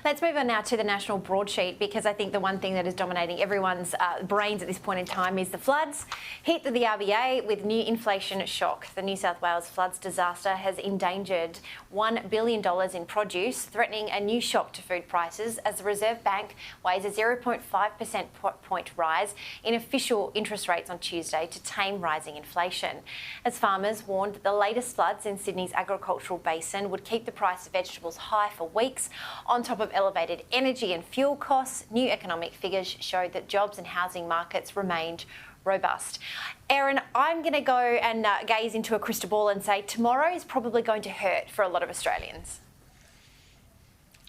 Let's move on now to the national broadsheet, because I think the one thing that is dominating everyone's brains at this point in time is the floods. Hit the RBA with new inflation shock. The New South Wales floods disaster has endangered $1 billion in produce, threatening a new shock to food prices as the Reserve Bank weighs a 0.5% point rise in official interest rates on Tuesday to tame rising inflation. As farmers warned that the latest floods in Sydney's agricultural basin would keep the price of vegetables high for weeks. On top of elevated energy and fuel costs, new economic figures showed that jobs and housing markets remained robust. Erin, I'm going to go and gaze into a crystal ball and say tomorrow is probably going to hurt for a lot of Australians.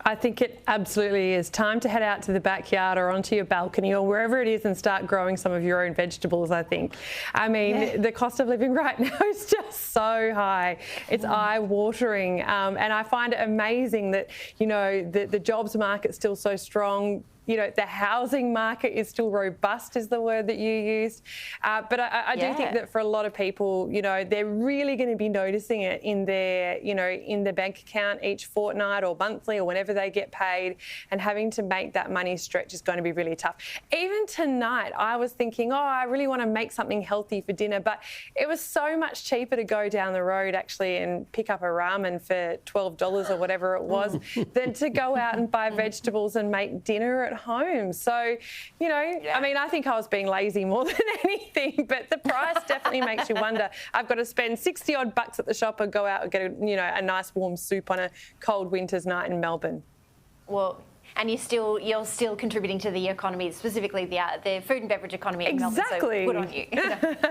I think it absolutely is. Time to head out to the backyard or onto your balcony or wherever it is and start growing some of your own vegetables, I think. I mean, the cost of living right now is just so high. It's eye-watering. And I find it amazing that, you know, the jobs market's still so strong. You know, the housing market is still robust, is the word that you used. But I do think that for a lot of people, you know, they're really going to be noticing it in their, you know, in their bank account each fortnight or monthly or whenever they get paid, and having to make that money stretch is going to be really tough. Even tonight, I was thinking, oh, I really want to make something healthy for dinner, but it was so much cheaper to go down the road actually and pick up a ramen for $12 or whatever it was than to go out and buy vegetables and make dinner at home. So, you know, I mean, I think I was being lazy more than anything, but the price definitely makes you wonder. I've got to spend 60 odd bucks at the shop and go out and get a, you know, a nice warm soup on a cold winter's night in Melbourne. Well, and you're still contributing to the economy, specifically the food and beverage economy in Melbourne. So good on you.